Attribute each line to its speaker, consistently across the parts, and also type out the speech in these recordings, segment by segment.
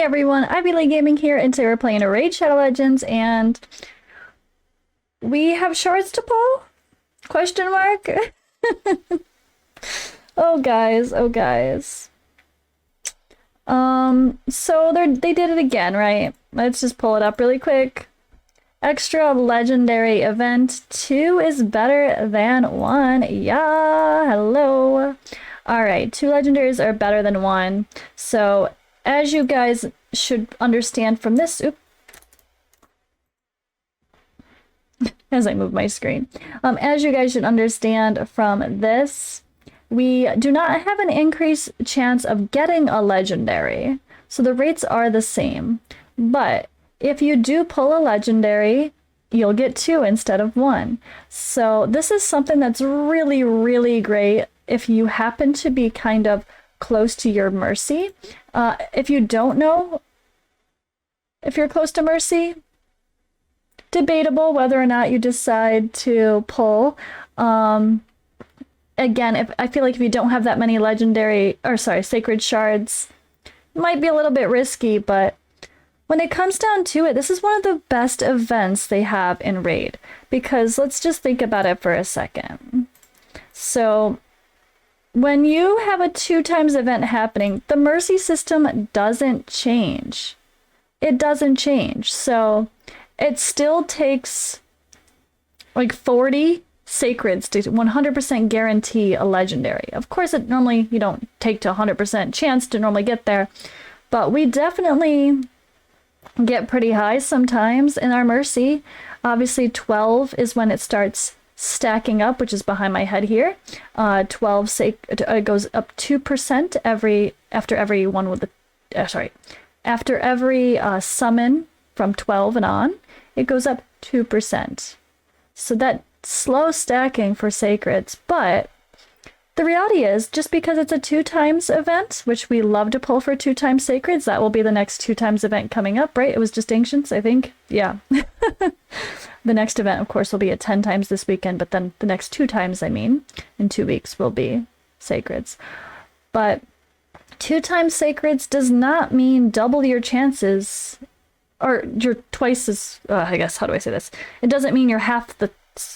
Speaker 1: Hey everyone, Ivy Gaming here, and today we're playing a Raid Shadow Legends, and we have shards to pull? Question mark? Oh guys, oh guys. So they did it again, right? Let's just pull it up really quick. Extra legendary event 2 is better than 1. Yeah, hello. Alright, 2 legendaries are better than 1. So as you guys should understand from this, as I move my screen, as you guys should understand from this, we do not have an increased chance of getting a legendary. So the rates are the same. But if you do pull a legendary, you'll get 2 instead of 1. So this is something that's really, really great if you happen to be kind of close to your Mercy. If you don't know if you're close to Mercy, debatable whether or not you decide to pull. Again, I feel like if you don't have that many sacred shards, it might be a little bit risky, but when it comes down to it, this is one of the best events they have in Raid, because let's just think about it for a second. So when you have a 2x event happening, the Mercy system doesn't change. It doesn't change. So it still takes like 40 sacreds to 100% guarantee a legendary. Of course, you don't take to 100% chance to normally get there, but we definitely get pretty high sometimes in our Mercy. Obviously 12 is when it starts stacking up, which is behind my head here. 12 it goes up 2% after every summon from 12 and on, it goes up 2%. So that slow stacking for sacreds, but the reality is, just because it's a 2x event, which we love to pull for 2x sacreds, that will be the next 2x event coming up, right? It was just Ancients, I think. Yeah. The next event, of course, will be at 10x this weekend, but then the next 2x, in 2 weeks, will be sacreds. But 2x sacreds does not mean double your chances, or you're twice as, I guess, how do I say this? It doesn't mean you're half the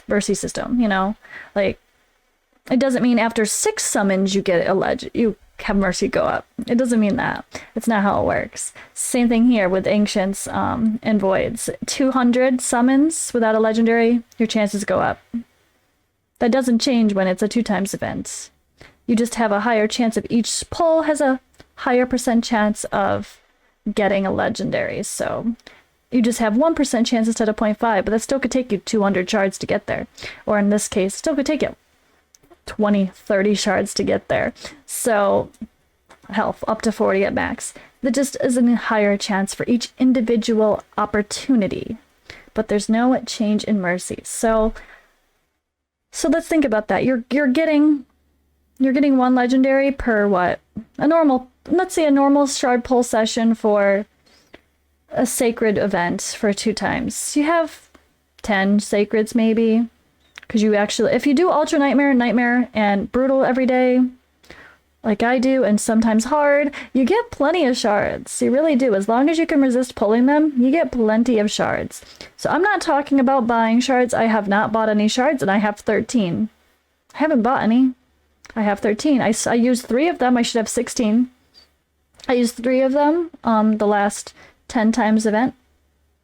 Speaker 1: Mercy system, you know? Like, it doesn't mean after 6 summons you get you have Mercy go up. It doesn't mean that. It's not how it works. Same thing here with Ancients and Voids. 200 summons without a legendary, your chances go up. That doesn't change when it's a 2x event. You just have a higher chance of each pull has a higher % chance of getting a legendary. So you just have 1% chance instead of 0.5, but that still could take you 200 shards to get there. Or in this case, still could take you 20, 30 shards to get there. So health up to 40 at max. That just is a higher chance for each individual opportunity, but there's no change in Mercy. So let's think about that. You're getting 1 legendary per what? Let's say a normal shard pull session for a sacred event for 2x. You have 10 sacreds maybe. Because if you do Ultra Nightmare, and Brutal every day, like I do, and sometimes Hard, you get plenty of shards. You really do. As long as you can resist pulling them, you get plenty of shards. So I'm not talking about buying shards. I have not bought any shards, and I have 13. I haven't bought any. I have 13. I used 3 of them. I should have 16. I used 3 of them the last 10x event.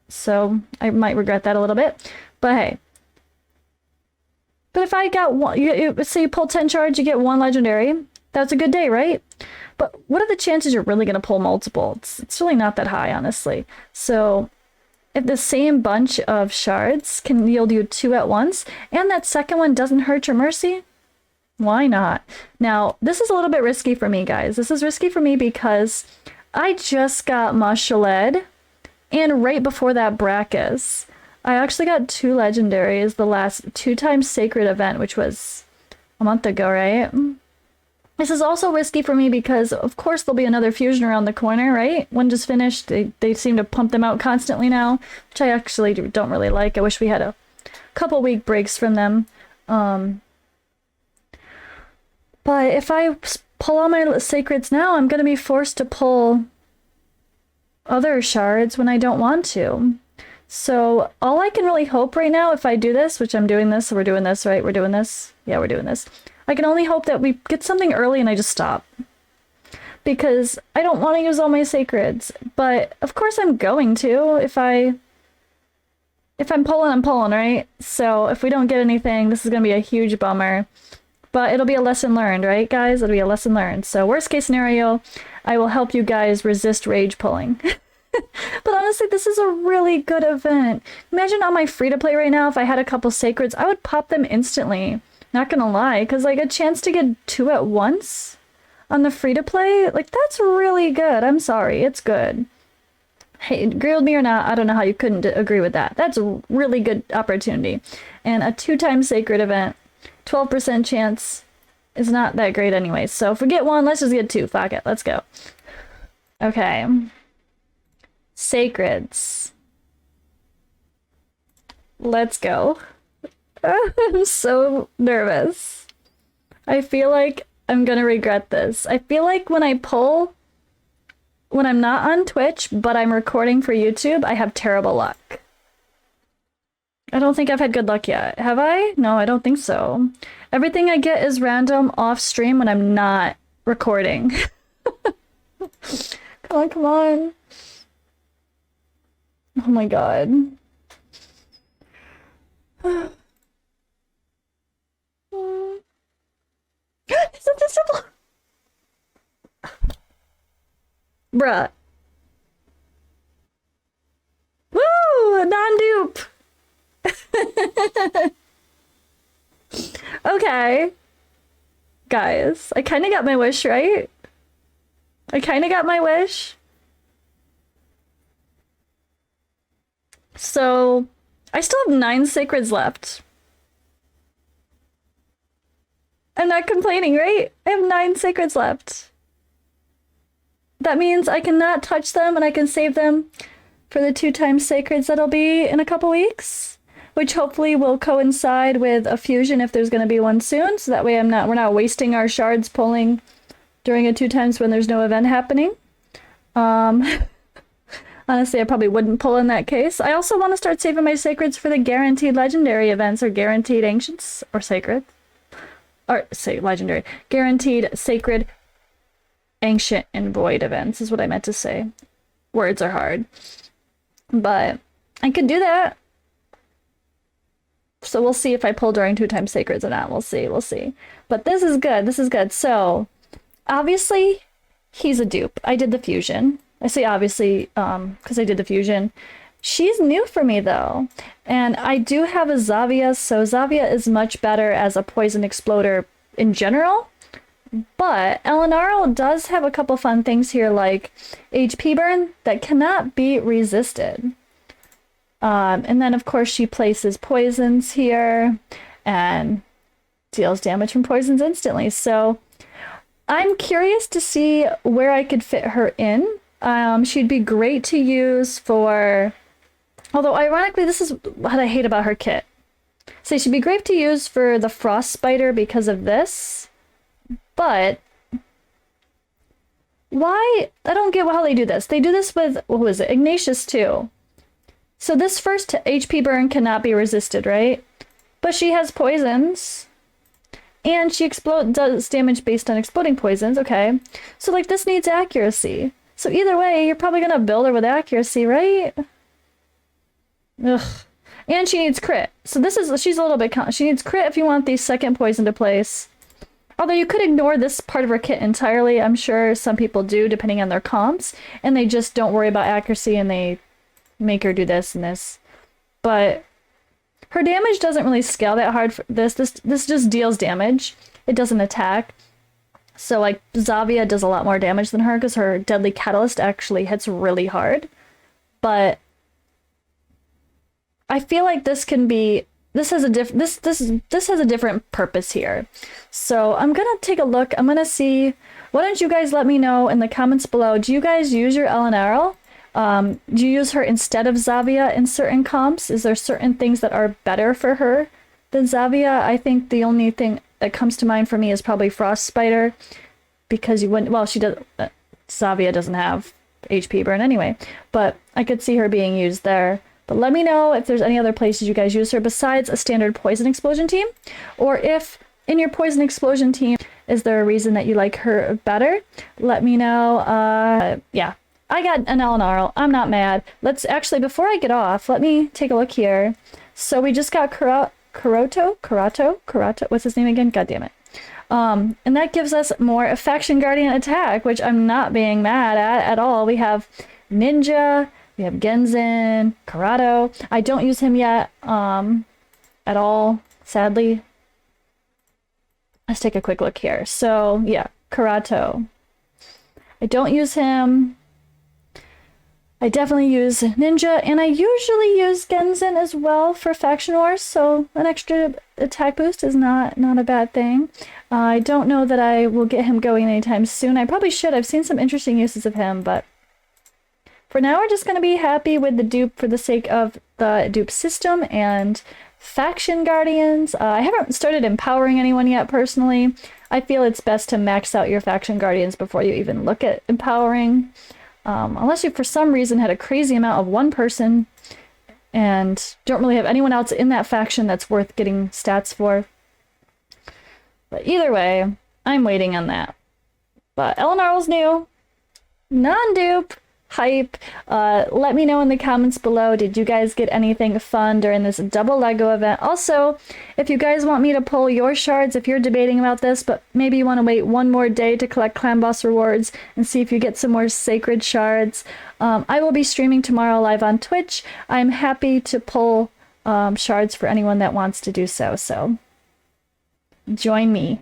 Speaker 1: So I might regret that a little bit. But hey. But if I got one, say you pull 10 shards, you get 1 legendary. That's a good day, right? But what are the chances you're really going to pull multiple? It's really not that high, honestly. So if the same bunch of shards can yield you 2 at once, and that second one doesn't hurt your Mercy, why not? Now, this is a little bit risky for me, guys. This is risky for me because I just got Mashaled, and right before that, Brackus. I actually got 2 legendaries the last 2x sacred event, which was a month ago, right? This is also risky for me because, of course, there'll be another fusion around the corner, right? One just finished. They seem to pump them out constantly now, which I actually don't really like. I wish we had a couple week breaks from them. But if I pull all my sacreds now, I'm going to be forced to pull other shards when I don't want to. So all I can really hope right now, if I do this, which I'm doing this, so we're doing this, right? We're doing this. Yeah, we're doing this. I can only hope that we get something early and I just stop. Because I don't want to use all my sacreds. But of course I'm going to. If I'm pulling, I'm pulling, right? So if we don't get anything, this is going to be a huge bummer. But it'll be a lesson learned, right, guys? It'll be a lesson learned. So worst case scenario, I will help you guys resist rage pulling. But honestly, this is a really good event. Imagine on my free-to-play right now, if I had a couple sacreds, I would pop them instantly. Not gonna lie, because like a chance to get 2 at once on the free-to-play, like that's really good. I'm sorry, it's good. Hey, agree with me or not, I don't know how you couldn't agree with that. That's a really good opportunity. And a 2-time sacred event, 12% chance is not that great anyway. So if we get 1, let's just get 2. Fuck it, let's go. Okay. Sacreds. Let's go. I'm so nervous. I feel like I'm gonna regret this. I feel like when I pull, when I'm not on Twitch, but I'm recording for YouTube, I have terrible luck. I don't think I've had good luck yet. Have I? No, I don't think so. Everything I get is random off stream when I'm not recording. Come on, come on. Oh my god. Is it this simple? Bruh. Woo! Non-dupe! Okay. Guys, I kind of got my wish, right? I kind of got my wish. So, I still have 9 sacreds left. I'm not complaining, right? I have 9 sacreds left. That means I cannot touch them and I can save them for the 2-time sacreds that'll be in a couple weeks, which hopefully will coincide with a fusion if there's going to be one soon, so that way we're not wasting our shards pulling during a 2 times when there's no event happening. Honestly, I probably wouldn't pull in that case. I also want to start saving my sacreds for the guaranteed legendary events, or guaranteed ancients, or sacred. Or, say, legendary. Guaranteed sacred, ancient, and void events is what I meant to say. Words are hard. But I could do that. So we'll see if I pull during 2-time sacreds or not. We'll see, we'll see. But this is good, this is good. So, obviously, he's a dupe. I did the fusion. I say obviously, because I did the fusion. She's new for me, though. And I do have a Zavia, so Zavia is much better as a poison exploder in general. But Elenaro does have a couple fun things here, like HP burn that cannot be resisted. And then, of course, she places poisons here and deals damage from poisons instantly. So I'm curious to see where I could fit her in. She'd be great to use for... Although, ironically, this is what I hate about her kit. So she'd be great to use for the Frost Spider because of this. But... why? I don't get how they do this. They do this with... what was it? Ignatius, too. So this first HP burn cannot be resisted, right? But she has poisons. And she does damage based on exploding poisons, okay. So like this needs accuracy. So either way, you're probably gonna build her with accuracy, right? Ugh. And she needs crit. So she's a little bit, she needs crit if you want the second poison to place. Although you could ignore this part of her kit entirely. I'm sure some people do, depending on their comps. And they just don't worry about accuracy and they make her do this and this. But her damage doesn't really scale that hard for this. This just deals damage. It doesn't attack. So like Zavia does a lot more damage than her because her deadly catalyst actually hits really hard. But I feel like this can be this has a different purpose here. So I'm gonna take a look. I'm gonna see. Why don't you guys let me know in the comments below? Do you guys use your Elenaro? Do you use her instead of Zavia in certain comps? Is there certain things that are better for her than Zavia? I think the only thing that comes to mind for me is probably Frost Spider, because you wouldn't. Well, she does. Zavia doesn't have HP burn anyway. But I could see her being used there. But let me know if there's any other places you guys use her besides a standard poison explosion team. Or if in your poison explosion team, is there a reason that you like her better? Let me know. Yeah, I got an Elenarl. I'm not mad. Let's actually, before I get off, let me take a look here. So we just got Karato? What's his name again? God damn it. And that gives us more Faction Guardian attack, which I'm not being mad at all. We have Ninja, we have Genzen, Karato. I don't use him yet at all, sadly. Let's take a quick look here. So yeah, Karato. I don't use him. I definitely use Ninja, and I usually use Genzen as well for Faction Wars, so an extra attack boost is not a bad thing. I don't know that I will get him going anytime soon. I probably should. I've seen some interesting uses of him, but for now we're just going to be happy with the dupe for the sake of the dupe system and Faction Guardians. I haven't started empowering anyone yet, personally. I feel it's best to max out your Faction Guardians before you even look at empowering. Unless you for some reason had a crazy amount of one person and don't really have anyone else in that faction that's worth getting stats for. But either way, I'm waiting on that. But Elenarl's new. Non-dupe. Hype. Let me know in the comments below, did you guys get anything fun during this double Lego event? Also, if you guys want me to pull your shards, if you're debating about this, but maybe you want to wait one more day to collect clan boss rewards and see if you get some more sacred shards, I will be streaming tomorrow live on Twitch. I'm happy to pull shards for anyone that wants to do so, so join me.